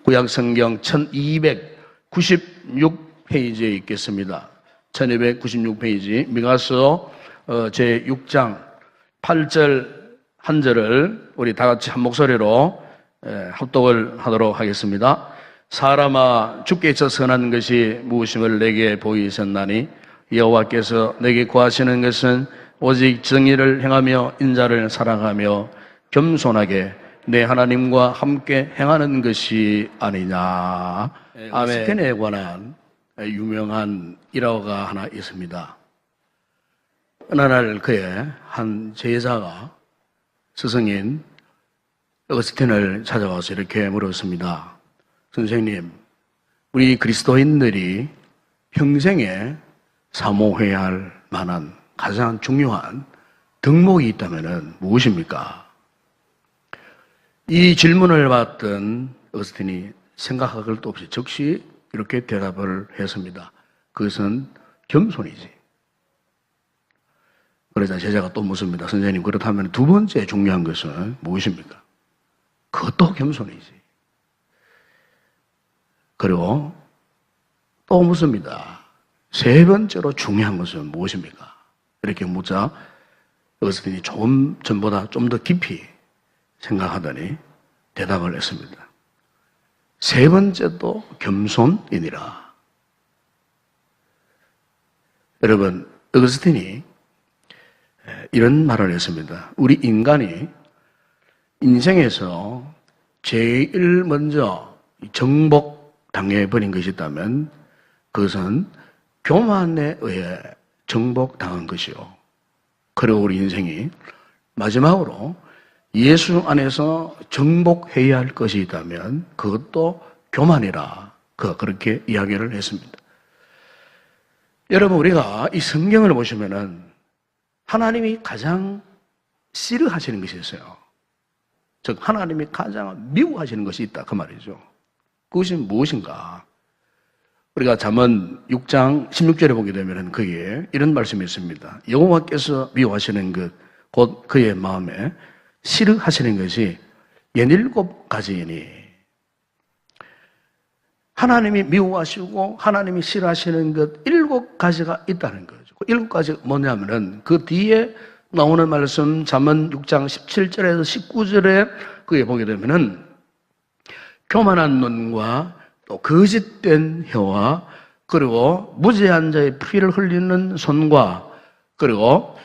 구약성경 1296페이지에 있겠습니다. 1296페이지 미가서 제6장 8절 한 절을 우리 다 같이 한 목소리로 합독을 하도록 하겠습니다. 사람아, 주께서 선한 것이 무엇임을 내게 보이셨나니 여호와께서 내게 구하시는 것은 오직 정의를 행하며 인자를 사랑하며 겸손하게 내 하나님과 함께 행하는 것이 아니냐. 아멘. 스캔에 관한 유명한 일화가 하나 있습니다. 어느 날 그의 한 제자가 스승인 어거스틴을 찾아와서 이렇게 물었습니다. 선생님, 우리 그리스도인들이 평생에 사모해야 할 만한 가장 중요한 덕목이 있다면 무엇입니까? 이 질문을 받던 어거스틴이 생각할 것도 없이 즉시 이렇게 대답을 했습니다. 그것은 겸손이지. 그러자 제자가 또 묻습니다. 선생님, 그렇다면 두 번째 중요한 것은 무엇입니까? 그것도 겸손이지. 그리고 또 묻습니다. 세 번째로 중요한 것은 무엇입니까? 이렇게 묻자 어거스틴이 전보다 좀 더 깊이 생각하더니 대답을 했습니다. 세 번째도 겸손이니라. 여러분, 어거스틴이 이런 말을 했습니다. 우리 인간이 인생에서 제일 먼저 정복당해버린 것이 있다면 그것은 교만에 의해 정복당한 것이요. 그리고 우리 인생이 마지막으로 예수 안에서 정복해야 할 것이 있다면 그것도 교만이라 그렇게 이야기를 했습니다. 여러분, 우리가 이 성경을 보시면은 하나님이 가장 싫어하시는 것이 있어요. 즉 하나님이 가장 미워하시는 것이 있다 그 말이죠. 그것이 무엇인가? 우리가 잠언 6장 16절에 보게 되면 거기에 이런 말씀이 있습니다. 여호와께서 미워하시는 것 곧 그의 마음에 싫어하시는 것이 17가지이니. 하나님이 미워하시고 하나님이 싫어하시는 것 7가지가 있다는 거죠. 그 7가지가 뭐냐면은 그 뒤에 나오는 말씀 잠언 6장 17절에서 19절에 그게 보게 되면은 교만한 눈과 또 거짓된 혀와 그리고 무죄한 자의 피를 흘리는 손과 그리고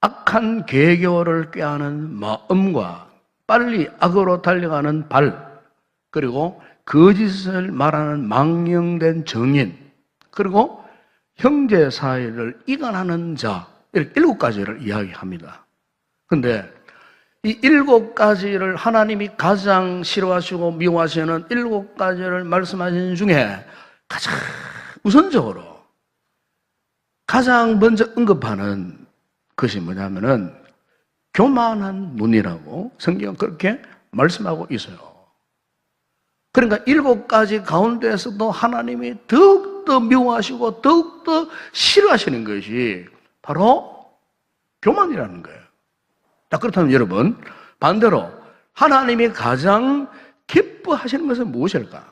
악한 계교를 꾀하는 마음과 빨리 악으로 달려가는 발 그리고 거짓을 말하는 망령된 정인 그리고 형제 사이를 이간하는 자 이렇게 7가지를 이야기합니다. 그런데 이 7가지를 하나님이 가장 싫어하시고 미워하시는 7가지를 말씀하신 중에 가장 우선적으로 가장 먼저 언급하는 것이 뭐냐면은 교만한 눈이라고 성경은 그렇게 말씀하고 있어요. 그러니까 7가지 가운데에서도 하나님이 더욱더 미워하시고 더욱더 싫어하시는 것이 바로 교만이라는 거예요. 자, 그렇다면 여러분 반대로 하나님이 가장 기뻐하시는 것은 무엇일까?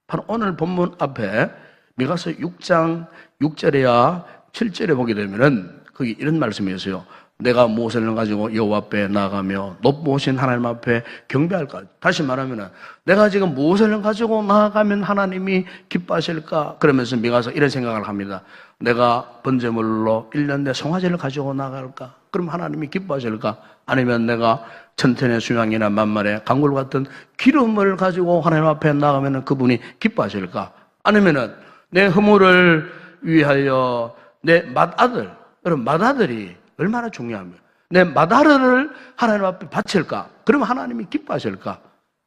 바로 오늘 본문 앞에 미가서 6장 6절에야 7절에 보게 되면은 거기 이런 말씀이 있어요. 내가 무엇을 가지고 여호와 앞에 나아가며 높으신 하나님 앞에 경배할까? 다시 말하면은 내가 지금 무엇을 가지고 나아가면 하나님이 기뻐하실까? 그러면서 미가서 이런 생각을 합니다. 내가 번제물로 1년 내 송아지를 가지고 나갈까? 그럼 하나님이 기뻐하실까? 아니면 내가 천천의 수양이나 만말의 강굴 같은 기름을 가지고 하나님 앞에 나가면 그분이 기뻐하실까? 아니면은 내 허물을 위하여 내 맏아들, 여러분 맏아들이 얼마나 중요하면 내 맏아들을 하나님 앞에 바칠까? 그러면 하나님이 기뻐하실까?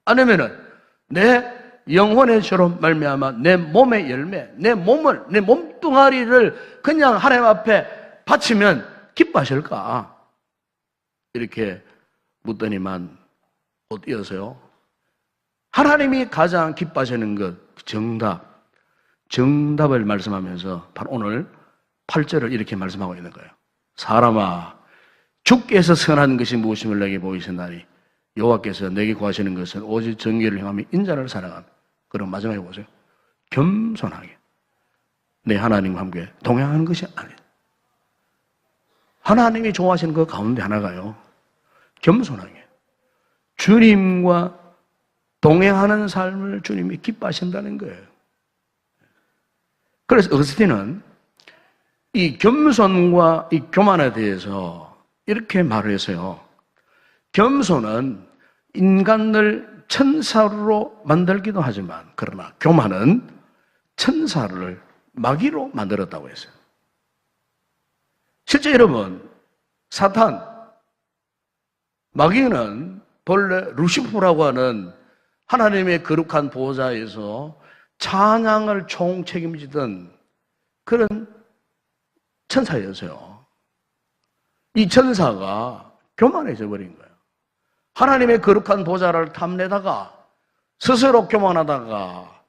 아니면은 내 영혼의 죄로 말미암아 내 몸의 열매, 내 몸뚱아리를 그냥 하나님 앞에 바치면 기뻐하실까? 이렇게 묻더니만 못 이어서요. 하나님이 가장 기뻐하시는 것 정답을 말씀하면서 바로 오늘 8절을 이렇게 말씀하고 있는 거예요. 사람아, 주께서 선한 것이 무엇임을 내게 보이신다니 여호와께서 내게 구하시는 것은 오직 정의를 행하며 인자를 사랑하며 그럼 마지막에 보세요. 겸손하게. 내 하나님과 함께 동행하는 것이 아니에요. 하나님이 좋아하시는 그 가운데 하나가요. 겸손하게. 주님과 동행하는 삶을 주님이 기뻐하신다는 거예요. 그래서 어거스틴은 이 겸손과 이 교만에 대해서 이렇게 말을 했어요. 겸손은 인간을 천사로 만들기도 하지만 그러나 교만은 천사를 마귀로 만들었다고 했어요. 실제 여러분, 사탄, 마귀는 본래 루시프라고 하는 하나님의 거룩한 보좌에서 찬양을 총책임지던 그런 천사였어요. 이 천사가 교만해져 버린 거예요. 하나님의 거룩한 보좌를 탐내다가 스스로 교만하다가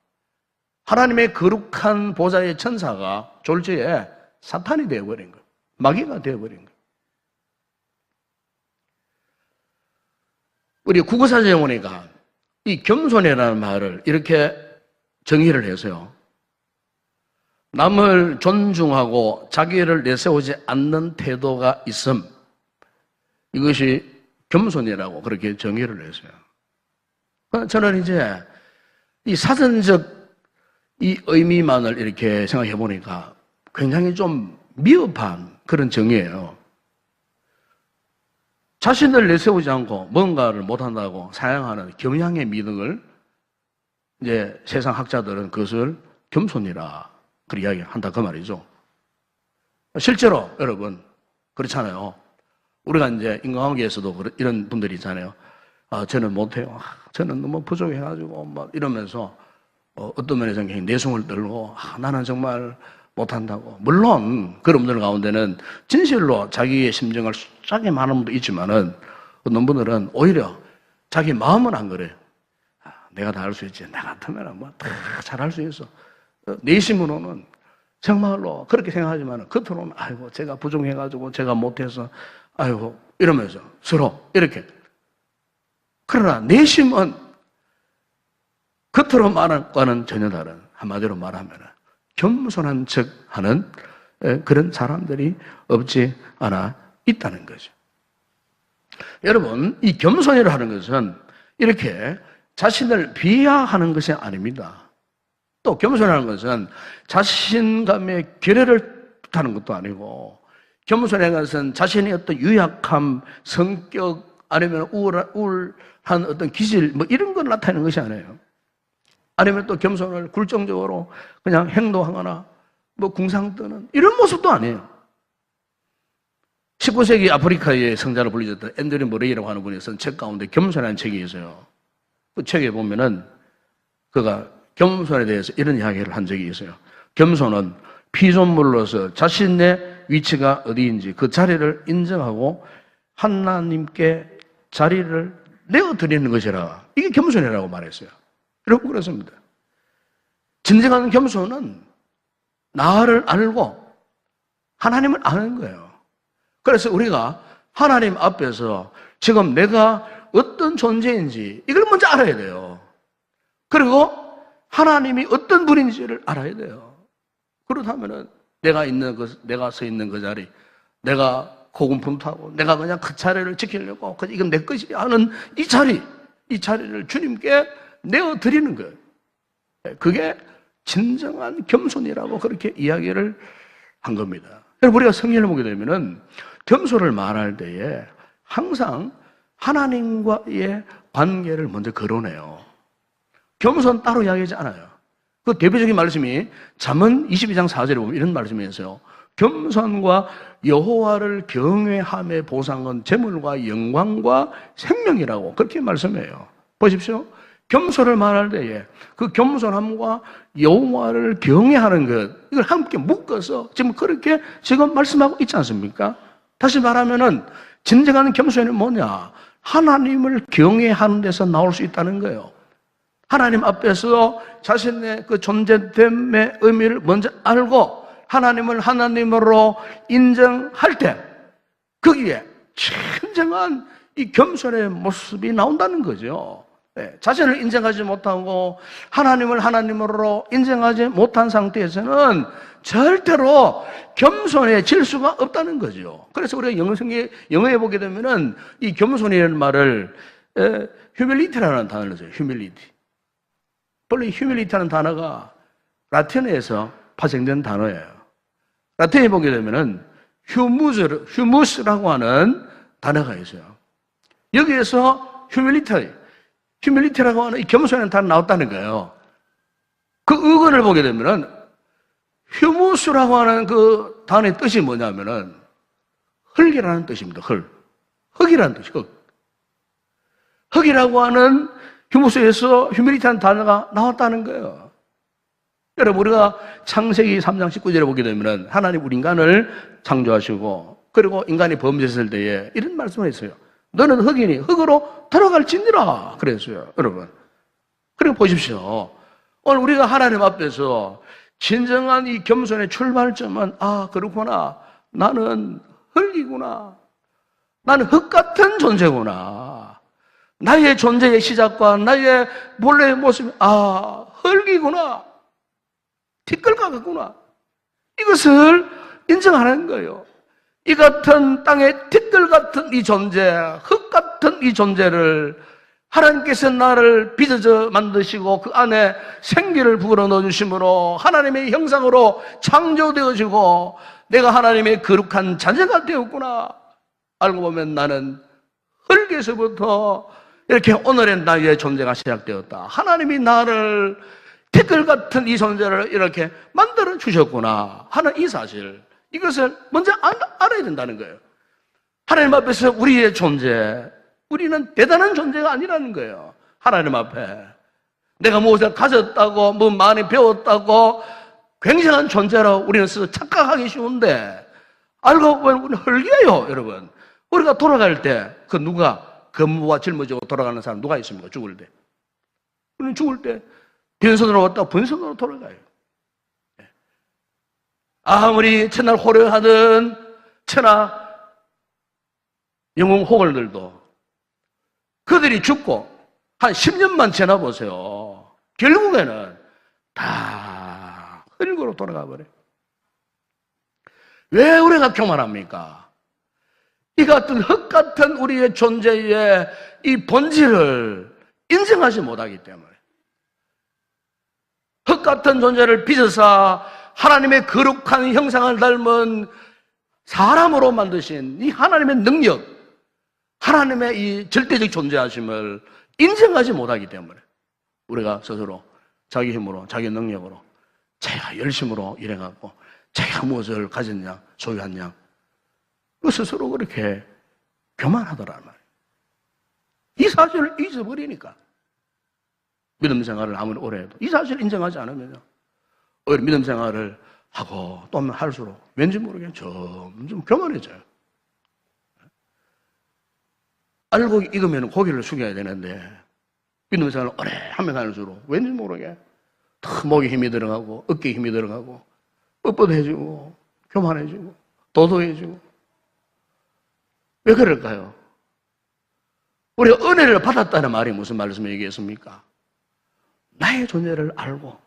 하나님의 거룩한 보좌의 천사가 졸지에 사탄이 되어버린 거예요. 마귀가 되어버린 거예요. 우리 국어사전에 보니까 이 겸손이라는 말을 이렇게 정의를 해서요. 남을 존중하고 자기를 내세우지 않는 태도가 있음. 이것이 겸손이라고 그렇게 정의를 했어요. 저는 이제 이 사전적 이 의미만을 이렇게 생각해 보니까 굉장히 좀 미흡한 그런 정의예요. 자신을 내세우지 않고 뭔가를 못한다고 사양하는 경향의 미덕을 이제 세상 학자들은 그것을 겸손이라 그렇게 이야기한다 그 말이죠. 실제로 여러분 그렇잖아요. 우리가 이제 인간관계에서도 이런 분들이 있잖아요. 저는 못해요. 저는 너무 부족해가지고 막 이러면서 어떤 면에서 굉장히 내숭을 떨고 나는 정말 못한다고. 물론 그런 분들 가운데는 진실로 자기의 심정을 짜게 말하는 분도 있지만은 어떤 분들은 오히려 자기 마음은 안 그래요. 내가 다 할 수 있지. 나 같으면 뭐 다 잘할 수 있어. 내심으로는 정말로 그렇게 생각하지만 겉으로는 아이고 제가 부족해가지고 제가 못해서 아이고 이러면서 서로 이렇게. 그러나 내심은 겉으로 말하는 것과는 전혀 다른, 한마디로 말하면 겸손한 척 하는 그런 사람들이 없지 않아 있다는 거죠. 여러분, 이 겸손이라 하는 것은 이렇게 자신을 비하하는 것이 아닙니다. 또 겸손이라는 것은 자신감의 결여를 뜻하는 것도 아니고, 겸손이라는 것은 자신의 어떤 유약함, 성격, 아니면 우울한 어떤 기질, 뭐 이런 걸 나타내는 것이 아니에요. 아니면 또 겸손을 굴종적으로 그냥 행동하거나 뭐 궁상 뜨는 이런 모습도 아니에요. 19세기 아프리카의 성자로 불리셨던 앤드류 머레이라고 하는 분이 쓴 책 가운데 겸손이라는 책이 있어요. 그 책에 보면은 그가 겸손에 대해서 이런 이야기를 한 적이 있어요. 겸손은 피조물로서 자신의 위치가 어디인지 그 자리를 인정하고 하나님께 자리를 내어드리는 것이라. 이게 겸손이라고 말했어요. 여러분 그렇습니다. 진정한 겸손은 나를 알고 하나님을 아는 거예요. 그래서 우리가 하나님 앞에서 지금 내가 어떤 존재인지 이걸 먼저 알아야 돼요. 그리고 하나님이 어떤 분인지를 알아야 돼요. 그렇다면은 내가 서 있는 그 자리, 내가 고군분투하고 내가 그냥 그 자리를 지키려고 이건 내 것이 하는 이 자리를 주님께 내어드리는 거예요. 그게 진정한 겸손이라고 그렇게 이야기를 한 겁니다. 우리가 성경을 보게 되면은 겸손을 말할 때에 항상 하나님과의 관계를 먼저 거론해요. 겸손 따로 이야기하지 않아요. 그 대표적인 말씀이 잠언 22장 4절에 보면 이런 말씀이 있어요. 겸손과 여호와를 경외함의 보상은 재물과 영광과 생명이라고 그렇게 말씀해요. 보십시오. 겸손을 말할 때에 그 겸손함과 여호와를 경외하는 것 이걸 함께 묶어서 지금 그렇게 지금 말씀하고 있지 않습니까? 다시 말하면은 진정한 겸손은 뭐냐? 하나님을 경외하는 데서 나올 수 있다는 거예요. 하나님 앞에서 자신의 그 존재됨의 의미를 먼저 알고 하나님을 하나님으로 인정할 때 거기에 진정한 이 겸손의 모습이 나온다는 거죠. 자신을 인정하지 못하고 하나님을 하나님으로 인정하지 못한 상태에서는 절대로 겸손해질 수가 없다는 거죠. 그래서 우리가 영어에 보게 되면은 이 겸손이라는 말을 humility라는 단어를 써요. humility. 원래 humility라는 단어가 라틴어에서 파생된 단어예요. 라틴어에 보게 되면은 humus라고 하는 단어가 있어요. 여기에서 humility라고 하는 이 겸손이라는 단어 나왔다는 거예요. 그 의건을 보게 되면은 humus라고 하는 그 단어의 뜻이 뭐냐면은 흙이라는 뜻입니다. 흙이라는 뜻이 흙이라고 하는 humus에서 humility라는 단어가 나왔다는 거예요. 여러분, 우리가 창세기 3장 19절에 보게 되면은 하나님 우리 인간을 창조하시고 그리고 인간이 범죄했을 때에 이런 말씀을 했어요. 너는 흙이니 흙으로 돌아갈지니라 그랬어요. 여러분, 그리고 보십시오. 오늘 우리가 하나님 앞에서 진정한 이 겸손의 출발점은 그렇구나, 나는 흙이구나, 나는 흙 같은 존재구나, 나의 존재의 시작과 나의 본래의 모습이 흙이구나, 티끌과 같구나, 이것을 인정하는 거예요. 이 같은 땅의 티끌 같은 이 존재, 흙 같은 이 존재를 하나님께서 나를 빚어져 만드시고 그 안에 생기를 불어넣어 주심으로 하나님의 형상으로 창조되어지고 내가 하나님의 거룩한 자녀가 되었구나. 알고 보면 나는 흙에서부터 이렇게 오늘의 나의 존재가 시작되었다. 하나님이 나를 티끌 같은 이 존재를 이렇게 만들어 주셨구나 하는 이 사실, 이것을 먼저 알아야 된다는 거예요. 하나님 앞에서 우리의 존재, 우리는 대단한 존재가 아니라는 거예요. 하나님 앞에 내가 무엇을 가졌다고, 뭐 많이 배웠다고 굉장한 존재라고 우리는 스스로 착각하기 쉬운데 알고 보면 우리는 흙이에요. 여러분, 우리가 돌아갈 때 그 누가 검부와 짊어지고 돌아가는 사람 누가 있습니까? 죽을 때. 우리는 죽을 때 빈손으로 왔다가 빈손으로 돌아가요. 아무리 천날 호령하든 천하 영웅 호걸들도 그들이 죽고 한 10년만 지나보세요. 결국에는 다 흙으로 돌아가 버려요. 왜 우리가 교만합니까? 이 같은 흙 같은 우리의 존재의 이 본질을 인정하지 못하기 때문에, 흙 같은 존재를 빚어서 하나님의 거룩한 형상을 닮은 사람으로 만드신 이 하나님의 능력, 하나님의 이 절대적 존재하심을 인정하지 못하기 때문에 우리가 스스로 자기 힘으로, 자기 능력으로, 자기가 열심으로 일해갖고 자기가 무엇을 가졌냐, 소유했냐, 그 스스로 그렇게 교만하더란 말이에요. 이 사실을 잊어버리니까 믿음 생활을 아무리 오래 해도 이 사실을 인정하지 않으면요, 믿음 생활을 하고 또 할수록 왠지 모르게 점점 교만해져요. 알고 익으면 고개를 숙여야 되는데 믿음 생활을 오래 하면 할수록 왠지 모르게 더 목에 힘이 들어가고 어깨에 힘이 들어가고 뻣뻣해지고 교만해지고 도도해지고. 왜 그럴까요? 우리가 은혜를 받았다는 말이 무슨 말씀을 얘기했습니까? 나의 존재를 알고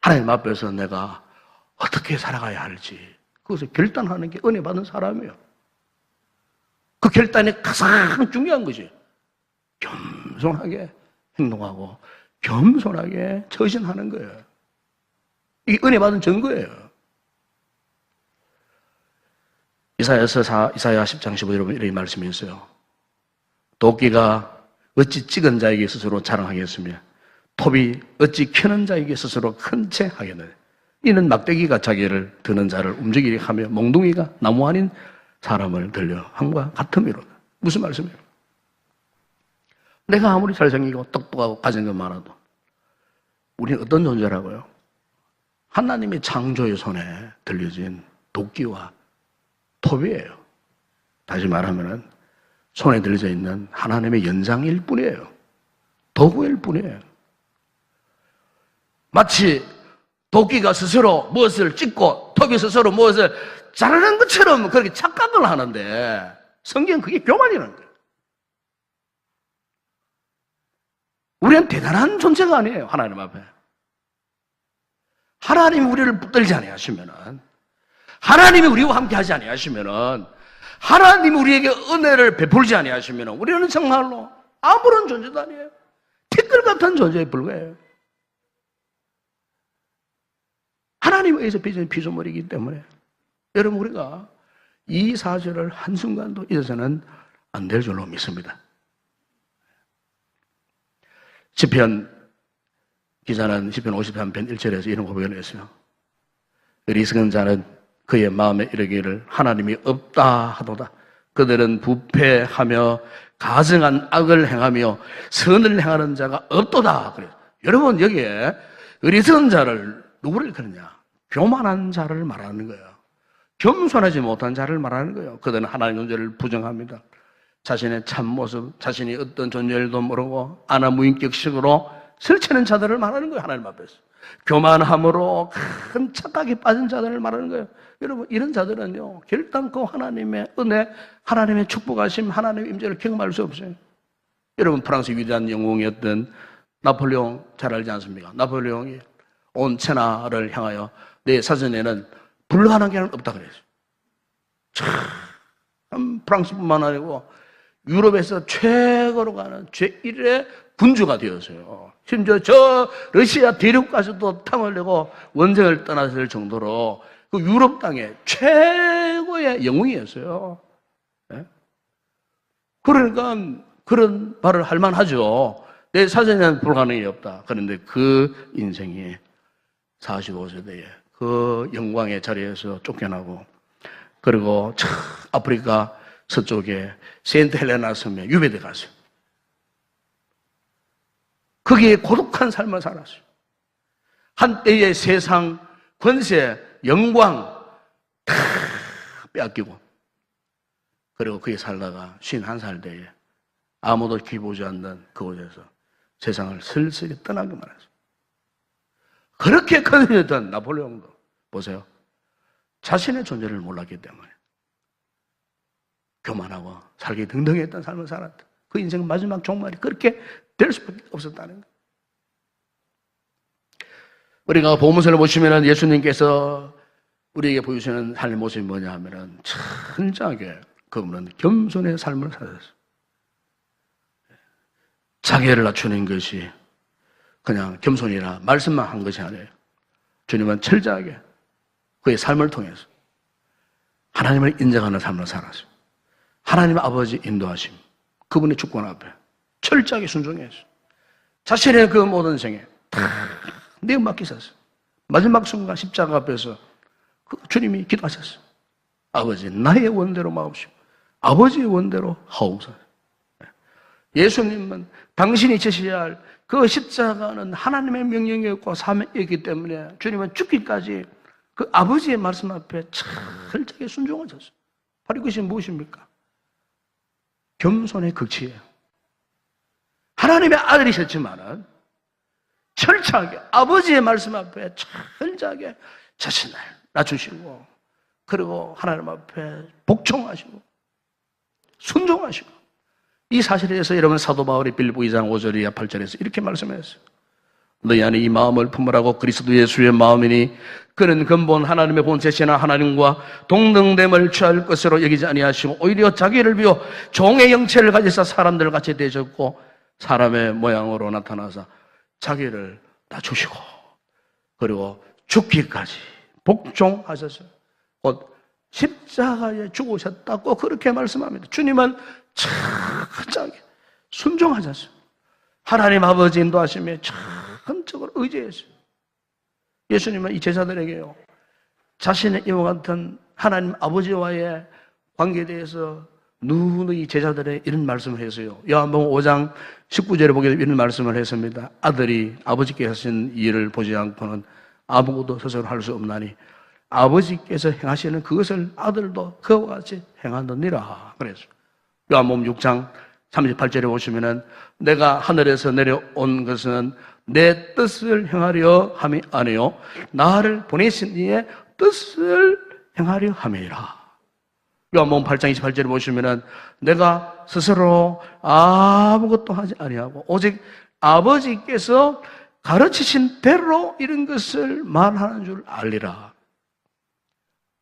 하나님 앞에서 내가 어떻게 살아가야 할지 그것을 결단하는 게 은혜 받은 사람이에요. 그 결단이 가장 중요한 것이 겸손하게 행동하고 겸손하게 처신하는 거예요. 이게 은혜 받은 증거예요. 이사야 10장 15절에 이런 말씀이 있어요. 도끼가 어찌 찍은 자에게 스스로 자랑하겠으며 톱이 어찌 켜는 자에게 스스로 큰 채 하겠느냐. 이는 막대기가 자기를 드는 자를 움직이게 하며 몽둥이가 나무 아닌 사람을 들려 함과 같음이로다. 무슨 말씀이에요? 내가 아무리 잘생기고 똑똑하고 가진 것 많아도 우리는 어떤 존재라고요? 하나님의 창조의 손에 들려진 도끼와 톱이에요. 다시 말하면 손에 들려져 있는 하나님의 연장일 뿐이에요. 도구일 뿐이에요. 마치 도끼가 스스로 무엇을 찍고 톱이 스스로 무엇을 자르는 것처럼 그렇게 착각을 하는데 성경은 그게 교만이라는 거예요. 우리는 대단한 존재가 아니에요, 하나님 앞에. 하나님이 우리를 붙들지 아니하시면은, 하나님이 우리와 함께 하지 아니하시면은, 하나님이 우리에게 은혜를 베풀지 아니하시면은, 우리는 정말로 아무런 존재도 아니에요. 티끌 같은 존재에 불과해요. 하나님에 의해서 빚은 피조물이기 때문에, 여러분, 우리가 이 사실을 한순간도 잊어서는 안 될 줄로 믿습니다. 시편 기자는 시편 53편 1절에서 이런 고백을 했어요. 어리석은 자는 그의 마음에 이르기를 하나님이 없다 하도다. 그들은 부패하며 가증한 악을 행하며 선을 행하는 자가 없도다. 그래요. 여러분, 여기에 어리석은 자를 누구를 그러냐? 교만한 자를 말하는 거예요. 겸손하지 못한 자를 말하는 거예요. 그들은 하나님의 존재를 부정합니다. 자신의 참모습, 자신이 어떤 존재일도 모르고 아나무인격식으로 설치는 자들을 말하는 거예요. 하나님 앞에서. 교만함으로 큰 착각에 빠진 자들을 말하는 거예요. 여러분, 이런 자들은요, 결단코 하나님의 은혜, 하나님의 축복하심, 하나님의 임재를 경험할 수 없어요. 여러분, 프랑스 위대한 영웅이었던 나폴레옹 잘 알지 않습니까? 나폴레옹이 온 천하를 향하여 내 사전에는 불가능한 게 없다 그랬어요. 참 프랑스뿐만 아니고 유럽에서 최고로 가는 제1의 군주가 되었어요. 심지어 저 러시아 대륙까지도 탐을 내고 원정을 떠났을 정도로 그 유럽 땅의 최고의 영웅이었어요. 네? 그러니까 그런 말을 할 만하죠. 내 사전에는 불가능이 없다. 그런데 그 인생이 45세대에 그 영광의 자리에서 쫓겨나고, 그리고 아프리카 서쪽에 세인트 헬레나 섬에 유배돼 갔어요. 거기에 고독한 삶을 살았어요. 한때의 세상, 권세, 영광 다 빼앗기고, 그리고 거기 살다가 51살 때에 아무도 기보지 않는 그곳에서 세상을 슬슬이 떠나게 말했어요. 그렇게 커졌던 나폴레옹도 보세요. 자신의 존재를 몰랐기 때문에 교만하고 살기 등등했던 삶을 살았다. 그 인생 마지막 종말이 그렇게 될 수밖에 없었다는 거예요. 우리가 복음서를 보시면 예수님께서 우리에게 보여주시는 삶의 모습이 뭐냐 하면 천장하게 그분은 겸손의 삶을 살았어요. 자기를 낮추는 것이 그냥 겸손이라 말씀만 한 것이 아니에요. 주님은 철저하게 그의 삶을 통해서 하나님을 인정하는 삶을 살았어요. 하나님 아버지 인도하심, 그분의 주권 앞에 철저하게 순종했어요. 자신의 그 모든 생에 다 내어 맡기셨어요. 마지막 순간 십자가 앞에서 그 주님이 기도하셨어요. 아버지, 나의 원대로 마옵시고 아버지의 원대로 하옵소서. 예수님은 당신이 지셔야 할 그 십자가는 하나님의 명령이었고 사명이었기 때문에 주님은 죽기까지 그 아버지의 말씀 앞에 철저하게 순종하셨어요. 바로 이것이 무엇입니까? 겸손의 극치예요. 하나님의 아들이셨지만은 철저하게 아버지의 말씀 앞에 철저하게 자신을 낮추시고, 그리고 하나님 앞에 복종하시고 순종하시고, 이 사실에 대해서 여러분 사도 바울이 빌립보 2장 5절이야 8절에서 이렇게 말씀했어요. 너희 안에 이 마음을 품으라고 그리스도 예수의 마음이니 그는 근본 하나님의 본체시나 하나님과 동등됨을 취할 것으로 여기지 아니하시고 오히려 자기를 비워 종의 형체를 가지사 사람들 같이 되셨고 사람의 모양으로 나타나서 자기를 낮추시고 그리고 죽기까지 복종하셨어요. 곧 십자가에 죽으셨다고 그렇게 말씀합니다. 주님은 철저하게 순종하셨어요. 하나님 아버지 인도하심에 전적으로 의지했어요. 예수님은 이 제자들에게요, 자신의 이와 같은 하나님 아버지와의 관계에 대해서 누누이 제자들의 이런 말씀을 했어요. 요한복음 5장 19절에 보게 되면 이런 말씀을 했습니다. 아들이 아버지께 하신 일을 보지 않고는 아무것도 스스로 할 수 없나니 아버지께서 행하시는 그것을 아들도 그와 같이 행하느니라. 그랬어요. 요한복음 6장 38절에 보시면은 내가 하늘에서 내려온 것은 내 뜻을 행하려 함이 아니요 나를 보내신 이의 뜻을 행하려 함이라. 요한복음 8장 28절에 보시면은 내가 스스로 아무것도 하지 아니하고 오직 아버지께서 가르치신 대로 이런 것을 말하는 줄 알리라.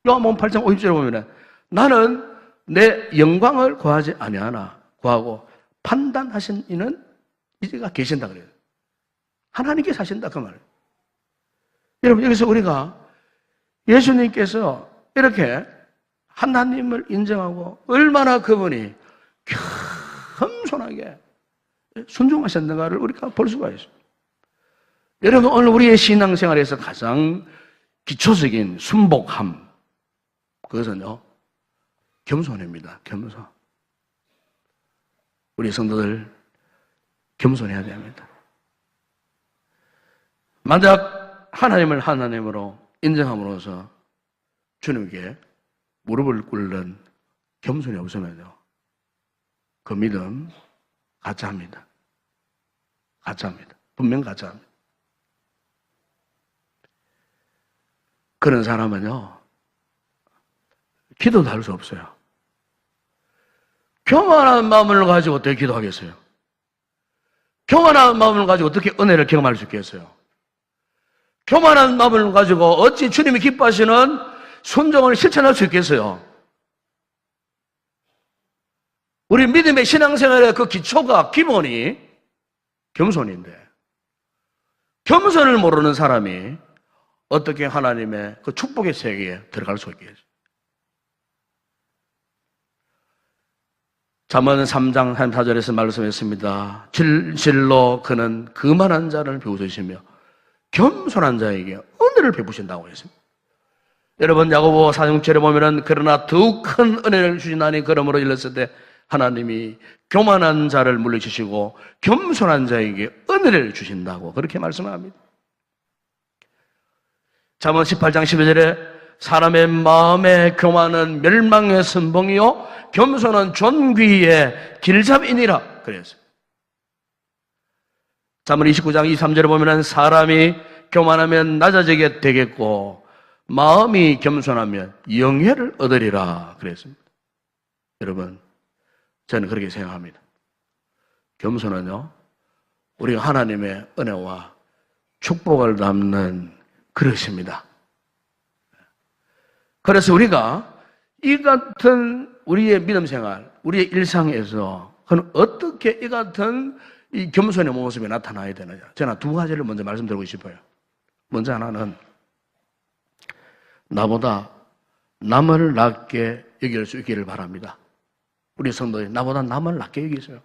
요한복음 8장 50절에 보면은 나는 내 영광을 구하지 아니하나 구하고 판단하신 이는 이제가 계신다 그래요. 하나님께서 하신다 그 말. 여러분 여기서 우리가 예수님께서 이렇게 하나님을 인정하고 얼마나 그분이 겸손하게 순종하셨는가를 우리가 볼 수가 있어요. 여러분 오늘 우리의 신앙생활에서 가장 기초적인 순복함 그것은요 겸손입니다. 겸손. 우리 성도들 겸손해야 됩니다. 만약 하나님을 하나님으로 인정함으로써 주님께 무릎을 꿇는 겸손이 없으면요 그 믿음 가짜입니다. 가짜입니다. 분명 가짜입니다. 그런 사람은요 기도도 할 수 없어요. 교만한 마음을 가지고 어떻게 기도하겠어요? 교만한 마음을 가지고 어떻게 은혜를 경험할 수 있겠어요? 교만한 마음을 가지고 어찌 주님이 기뻐하시는 순종을 실천할 수 있겠어요? 우리 믿음의 신앙생활의 그 기초가 기본이 겸손인데 겸손을 모르는 사람이 어떻게 하나님의 그 축복의 세계에 들어갈 수 있겠어요? 잠언 3장 4절에서 말씀했습니다. 진실로 그는 거만한 자를 비웃으시며 겸손한 자에게 은혜를 베푸신다고 했습니다. 여러분 야고보 4장절에 보면은 그러나 더욱 큰 은혜를 주시나니 그러므로 일렀을 때 하나님이 교만한 자를 물리치시고 겸손한 자에게 은혜를 주신다고 그렇게 말씀합니다. 잠언 18장 12절에 사람의 마음의 교만은 멸망의 선봉이요 겸손은 존귀의 길잡이니라 그랬어요. 잠언 29장 23절에 보면 사람이 교만하면 낮아지게 되겠고 마음이 겸손하면 영예를 얻으리라 그랬습니다. 여러분 저는 그렇게 생각합니다. 겸손은요 우리가 하나님의 은혜와 축복을 담는 그릇입니다. 그래서 우리가 이 같은 우리의 믿음 생활, 우리의 일상에서 어떻게 이 같은 이 겸손의 모습이 나타나야 되느냐. 저는 두 가지를 먼저 말씀드리고 싶어요. 먼저 하나는 나보다 남을 낮게 여길 수 있기를 바랍니다. 우리 성도들이 나보다 남을 낮게 여기세요.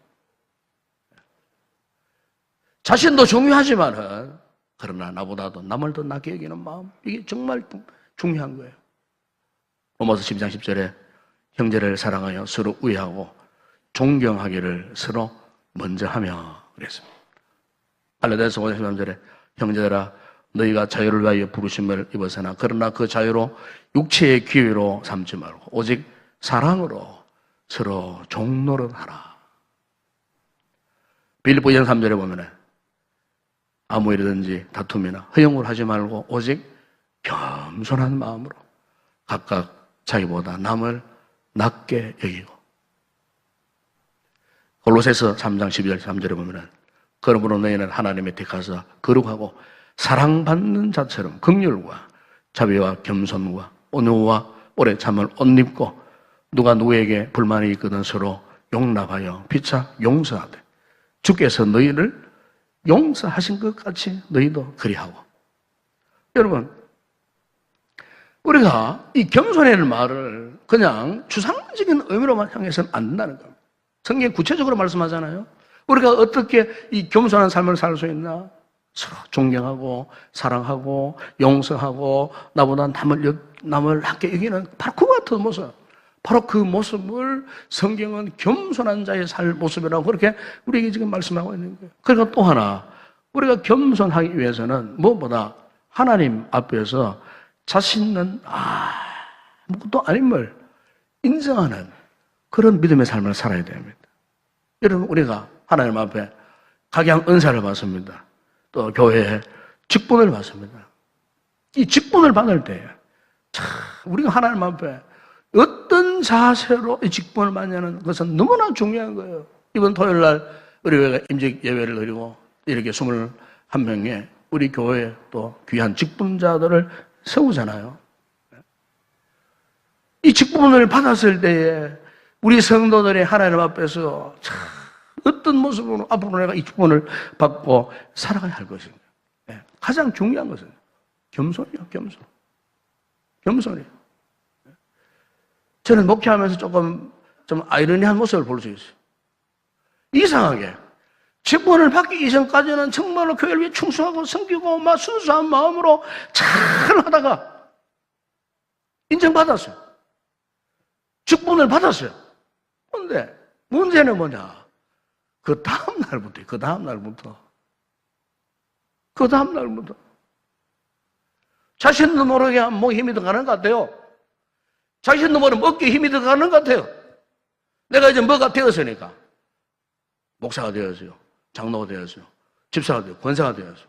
자신도 중요하지만은 그러나 나보다도 남을 더 낮게 여기는 마음 이게 정말 중요한 거예요. 로마서 10장 10절에 형제를 사랑하여 서로 우애하고 존경하기를 서로 먼저 하며 그랬습니다. 갈라디아서 5장 13절에 형제들아 너희가 자유를 위하여 부르심을 입었으나 그러나 그 자유로 육체의 기회로 삼지 말고 오직 사랑으로 서로 종노릇하라. 빌립보 2장 3절에 보면 아무 일이든지 다툼이나 허용을 하지 말고 오직 겸손한 마음으로 각각 자기보다 남을 낮게 여기고 골로새서 3장 12절 3절에 보면 그러므로 너희는 하나님의 택하사 거룩하고 사랑받는 자처럼 긍휼과 자비와 겸손과 온유와 오래 참을 옷 입고 누가 누구에게 불만이 있거든 서로 용납하여 피차 용서하되 주께서 너희를 용서하신 것 같이 너희도 그리하고. 여러분 우리가 이 겸손이라는 말을 그냥 주상적인 의미로만 향해서는 안 된다는 겁니다. 성경이 구체적으로 말씀하잖아요. 우리가 어떻게 이 겸손한 삶을 살 수 있나? 서로 존경하고 사랑하고 용서하고 나보다 남을 낮게 여기는 바로 그 같은 모습. 바로 그 모습을 성경은 겸손한 자의 살 모습이라고 그렇게 우리에게 지금 말씀하고 있는 거예요. 그러니까 또 하나 우리가 겸손하기 위해서는 무엇보다 하나님 앞에서 자신은 아무것도 아님을 인정하는 그런 믿음의 삶을 살아야 됩니다. 여러분 우리가 하나님 앞에 각양 은사를 받습니다. 또 교회에 직분을 받습니다. 이 직분을 받을 때 우리가 하나님 앞에 어떤 자세로 이 직분을 받냐는 것은 너무나 중요한 거예요. 이번 토요일 날 우리 교회가 임직 예배를 드리고 이렇게 21명의 우리 교회에 또 귀한 직분자들을 세우잖아요. 이 직분을 받았을 때에 우리 성도들이 하나님 앞에서 참 어떤 모습으로 앞으로 내가 이 직분을 받고 살아가야 할 것인가. 가장 중요한 것은 겸손이요, 겸손. 겸손이요. 저는 목회하면서 좀 아이러니한 모습을 볼 수 있어요. 이상하게 직분을 받기 이전까지는 정말로 교회를 위해 충성하고 섬기고 막 순수한 마음으로 잘 하다가 인정받았어요. 직분을 받았어요. 그런데 문제는 뭐냐? 그 다음 날부터 자신도 모르게 몸에 힘이 들어가는 것 같아요. 자신도 모르면 어깨에 힘이 들어가는 것 같아요. 내가 이제 뭐가 되었으니까. 목사가 되었어요. 장로가 되었어요. 집사가 되었어요. 권사가 되었어요.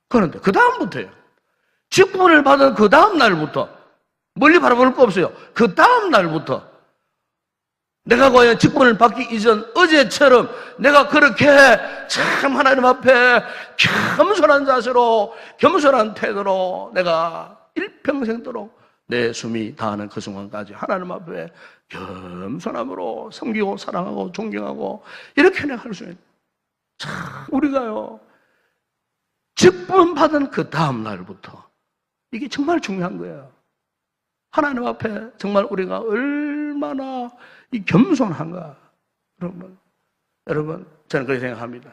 그런데 그 다음부터요. 직분을 받은 그 다음 날부터 멀리 바라볼 거 없어요. 그 다음 날부터 내가 과연 직분을 받기 이전 어제처럼 내가 그렇게 참 하나님 앞에 겸손한 자세로 겸손한 태도로 내가 일평생도록 내 숨이 다하는 그 순간까지 하나님 앞에 겸손함으로 섬기고 사랑하고 존경하고 이렇게 내가 할 수 있는 참 우리가요 직분 받은 그 다음 날부터 이게 정말 중요한 거예요. 하나님 앞에 정말 우리가 얼마나 이 겸손한가. 여러분 저는 그렇게 생각합니다.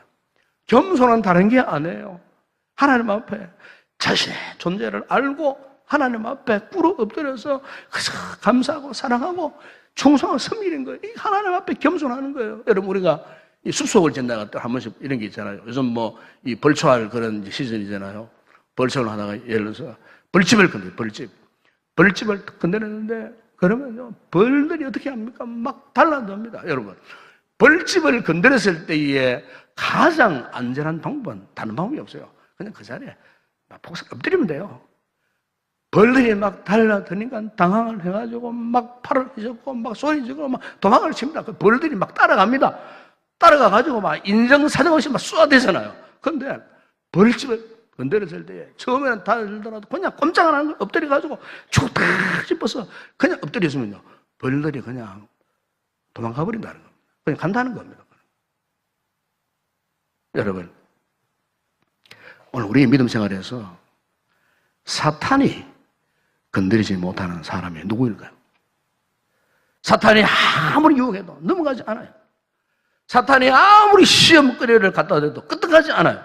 겸손은 다른 게 아니에요. 하나님 앞에 자신의 존재를 알고 하나님 앞에 꿇어 엎드려서 감사하고 사랑하고 충성하고 섬기는 거예요. 이 하나님 앞에 겸손하는 거예요. 여러분 우리가 이 숲속을 지나가 또 한 번씩 이런 게 있잖아요. 요즘 뭐 이 벌초할 그런 시즌이잖아요. 벌초를 하다가 예를 들어서 벌집을 건드려요. 벌집을 건드렸는데 그러면요 벌들이 어떻게 합니까? 막 달라듭니다. 여러분 벌집을 건드렸을 때에 가장 안전한 방법은 다른 방법이 없어요. 그냥 그 자리에 막 폭삭 엎드리면 돼요. 벌들이 막 달라드니까 당황을 해가지고 막 팔을 휘젓고 막 소리 지르고 막 도망을 칩니다. 그 벌들이 막 따라갑니다. 따라가가지고 막 인정사정 없이 막 쏘아대잖아요. 그런데 벌집을 건드렸을 때 처음에는 달더라도 그냥 꼼짝 안 하고 엎드려가지고 죽다 싶어서 그냥 엎드렸으면요 벌들이 그냥 도망가 버린다는 겁니다. 그냥 간다는 겁니다. 여러분 오늘 우리 믿음 생활에서 사탄이 건드리지 못하는 사람이 누구일까요? 사탄이 아무리 유혹해도 넘어가지 않아요. 사탄이 아무리 시험거리를 갖다 대도 끄떡하지 않아요.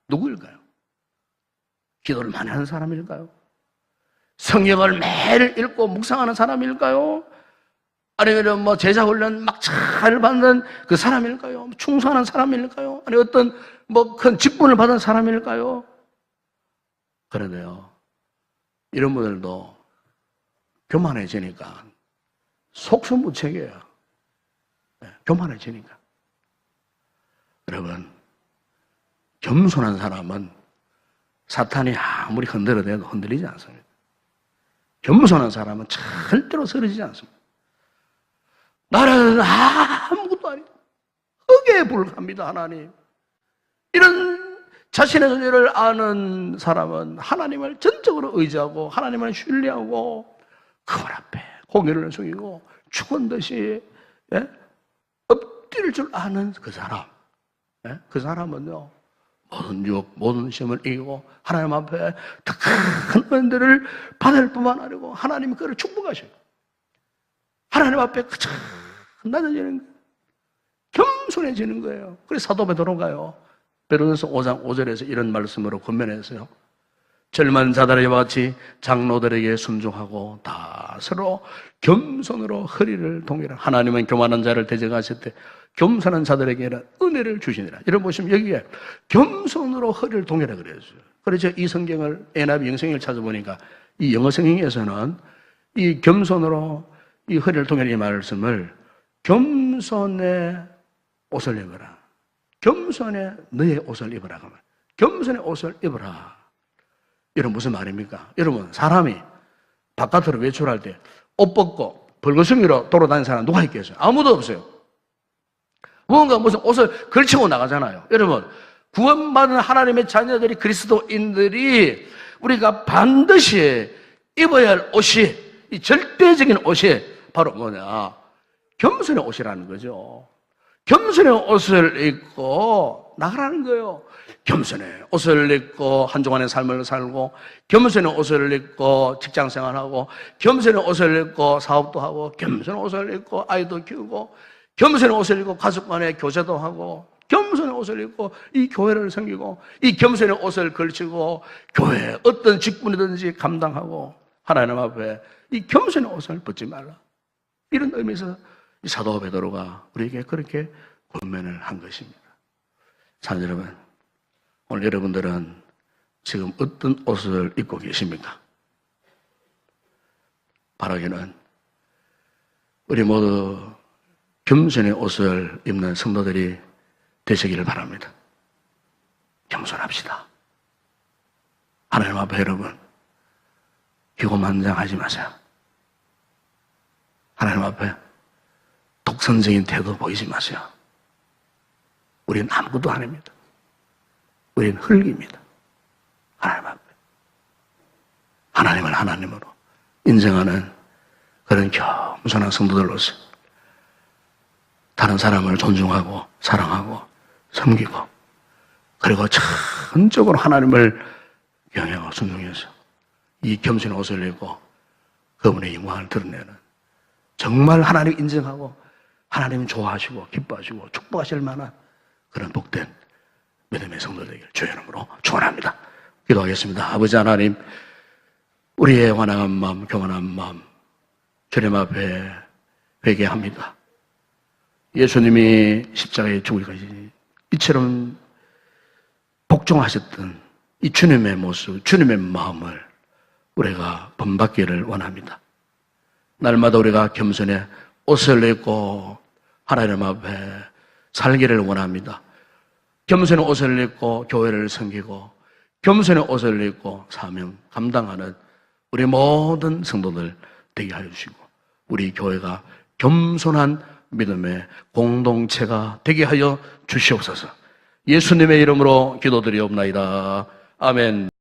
누구일까요? 기도를 많이 하는 사람일까요? 성경을 매일 읽고 묵상하는 사람일까요? 아니면 뭐 제자훈련 막 잘 받는 그 사람일까요? 충성하는 사람일까요? 아니 어떤 뭐 큰 직분을 받은 사람일까요? 그런데요, 이런 분들도 교만해지니까 속수무책이에요. 교만해지니까. 여러분, 겸손한 사람은 사탄이 아무리 흔들어대도 흔들리지 않습니다. 겸손한 사람은 절대로 쓰러지지 않습니다. 나는 아무것도 아니다. 흙에 불과합니다, 하나님. 이런 자신의 존재를 아는 사람은 하나님을 전적으로 의지하고 하나님을 신뢰하고 그분 앞에 고개를 숙이고 죽은 듯이 엎드릴 줄 아는 그 사람. 그 사람은요, 모든 유혹, 모든 시험을 이기고 하나님 앞에 더 큰 은혜를 받을 뿐만 아니고 하나님이 그를 축복하셔요. 하나님 앞에 그저 낮아지는 거예요. 겸손해지는 거예요. 그래서 사도 베드로가 가요. 베드로전서 5장 5절에서 이런 말씀으로 권면했어요. 젊은 자들과 같이 장로들에게 순종하고 다 서로 겸손으로 허리를 동이라. 하나님은 교만한 자를 대적하실 때 겸손한 자들에게는 은혜를 주시니라. 이런 보시면 여기에 겸손으로 허리를 동이라 그랬어요. 그래서 이 성경을 NIV 영성을 찾아보니까 이 영어 성경에서는 이 겸손으로 이 허리를 동이라 이 말씀을 겸손의 옷을 입어라. 겸손의 너의 옷을 입어라. 겸손의 옷을 입어라. 이런 무슨 말입니까? 여러분, 사람이 바깥으로 외출할 때 옷 벗고 벌거숭이로 돌아다니는 사람 누가 있겠어요? 아무도 없어요. 무언가 무슨 옷을 걸치고 나가잖아요. 여러분, 구원받은 하나님의 자녀들이, 그리스도인들이 우리가 반드시 입어야 할 옷이, 이 절대적인 옷이 바로 뭐냐? 겸손의 옷이라는 거죠. 겸손의 옷을 입고 나가라는 거예요. 겸손의 옷을 입고 한동안의 삶을 살고, 겸손의 옷을 입고 직장 생활하고, 겸손의 옷을 입고 사업도 하고, 겸손의 옷을 입고 아이도 키우고, 겸손의 옷을 입고 가족 간에 교제도 하고, 겸손의 옷을 입고 이 교회를 섬기고, 이 겸손의 옷을 걸치고 교회 어떤 직분이든지 감당하고, 하나님 앞에 이 겸손의 옷을 벗지 말라. 이런 의미에서 이 사도 베드로가 우리에게 그렇게 권면을 한 것입니다. 사랑하는 여러분, 오늘 여러분들은 지금 어떤 옷을 입고 계십니까? 바라기는 우리 모두 겸손의 옷을 입는 성도들이 되시기를 바랍니다. 겸손합시다. 하나님 앞에 여러분, 기고만장하지 마세요. 하나님 앞에 독선적인 태도 보이지 마세요. 우리는 아무것도 아닙니다. 우리는 흙입니다. 하나님 앞에. 하나님을 하나님으로 인정하는 그런 겸손한 성도들로서 다른 사람을 존중하고 사랑하고 섬기고, 그리고 전적으로 하나님을 영향하고 순종해서 이 겸손의 옷을 입고 그분의 영광을 드러내는, 정말 하나님 인정하고 하나님 좋아하시고 기뻐하시고 축복하실 만한 그런 복된 믿음의 성도되기를 주의 이름으로 축원합니다. 기도하겠습니다. 아버지 하나님, 우리의 완악한 마음, 교만한 마음 주님 앞에 회개합니다. 예수님이 십자가에 죽기까지 이처럼 복종하셨던 이 주님의 모습, 주님의 마음을 우리가 본받기를 원합니다. 날마다 우리가 겸손의 옷을 입고 하나님 앞에 살기를 원합니다. 겸손의 옷을 입고 교회를 섬기고, 겸손의 옷을 입고 사명 감당하는 우리 모든 성도들 되게 하여 주시고, 우리 교회가 겸손한 믿음의 공동체가 되게 하여 주시옵소서. 예수님의 이름으로 기도드리옵나이다. 아멘.